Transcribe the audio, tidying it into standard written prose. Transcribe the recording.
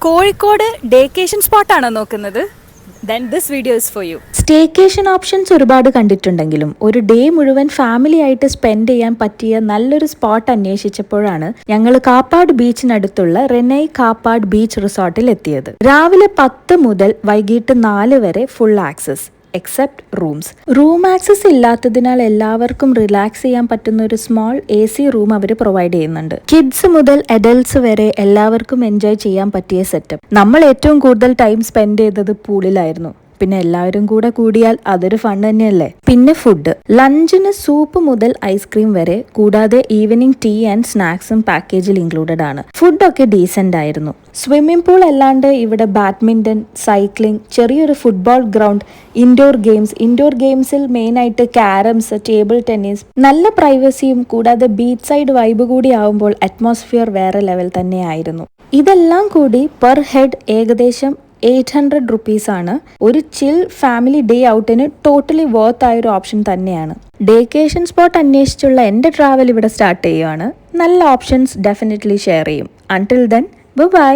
കോഴിക്കോട് ഡേക്കേഷൻ സ്പോട്ടാണോ നോക്കുന്നത്? Then this video is for you. Staycation options ഒരുപാട് കണ്ടിട്ടുണ്ടെങ്കിലും ഒരു ഡേ മുഴുവൻ ഫാമിലി ആയിട്ട് സ്പെൻഡ് ചെയ്യാൻ പറ്റിയ നല്ലൊരു സ്പോട്ട് അന്വേഷിച്ചപ്പോഴാണ് ഞങ്ങൾ കാപ്പാട് ബീച്ചിനടുത്തുള്ള റെനൈ കാപ്പാട് ബീച്ച് റിസോർട്ടിൽ എത്തിയത്. രാവിലെ 10 മുതൽ വൈകിട്ട് 4 വരെ full access except rooms. Room access ഇല്ലാത്തതിനാൽ എല്ലാവർക്കും റിലാക്സ് ചെയ്യാൻ പറ്റുന്ന ഒരു സ്മോൾ AC റൂം അവർ പ്രൊവൈഡ് ചെയ്യുന്നുണ്ട്. കിഡ്സ് മുതൽ അഡൽട്സ് വരെ എല്ലാവർക്കും എൻജോയ് ചെയ്യാൻ പറ്റിയ സെറ്റപ്പ്. നമ്മൾ ഏറ്റവും കൂടുതൽ ടൈം സ്പെൻഡ് ചെയ്തത് പൂളിലായിരുന്നു. പിന്നെ എല്ലാവരും കൂടെ കൂടിയാൽ അതൊരു ഫൺ തന്നെയല്ലേ. പിന്നെ ഫുഡ്, ലഞ്ചിന് സൂപ്പ് മുതൽ ഐസ്ക്രീം വരെ, കൂടാതെ ഈവനിങ് ടീ ആൻഡ് സ്നാക്സും പാക്കേജിൽ ഇൻക്ലൂഡഡ് ആണ്. ഫുഡൊക്കെ ഡീസെന്റ് ആയിരുന്നു. സ്വിമ്മിംഗ് പൂൾ അല്ലാണ്ട് ഇവിടെ ബാഡ്മിന്റൺ, സൈക്ലിംഗ്, ചെറിയൊരു ഫുട്ബോൾ ഗ്രൗണ്ട്, ഇൻഡോർ ഗെയിംസിൽ മെയിനായിട്ട് ക്യാരംസ്, ടേബിൾ ടെന്നീസ്, നല്ല പ്രൈവസിയും കൂടാതെ ബീച്ച് സൈഡ് വൈബ് കൂടി ആവുമ്പോൾ അറ്റ്മോസ്ഫിയർ വേറെ ലെവൽ തന്നെയായിരുന്നു. ഇതെല്ലാം കൂടി പെർ ഹെഡ് ഏകദേശം 800 rupees ആണ്. ഒരു ചിൽ ഫാമിലി ഡേ ഔട്ടിന് ടോട്ടലി വർത്ത് ആയ ഒരു ഓപ്ഷൻ തന്നെയാണ്. ഡേക്കേഷൻ സ്പോട്ട് അന്വേഷിച്ചുള്ള എൻ്റെ ട്രാവൽ ഇവിടെ സ്റ്റാർട്ട് ചെയ്യുവാണ്. നല്ല ഓപ്ഷൻസ് ഡെഫിനറ്റ്ലി ഷെയർ ചെയ്യും. Until then bye.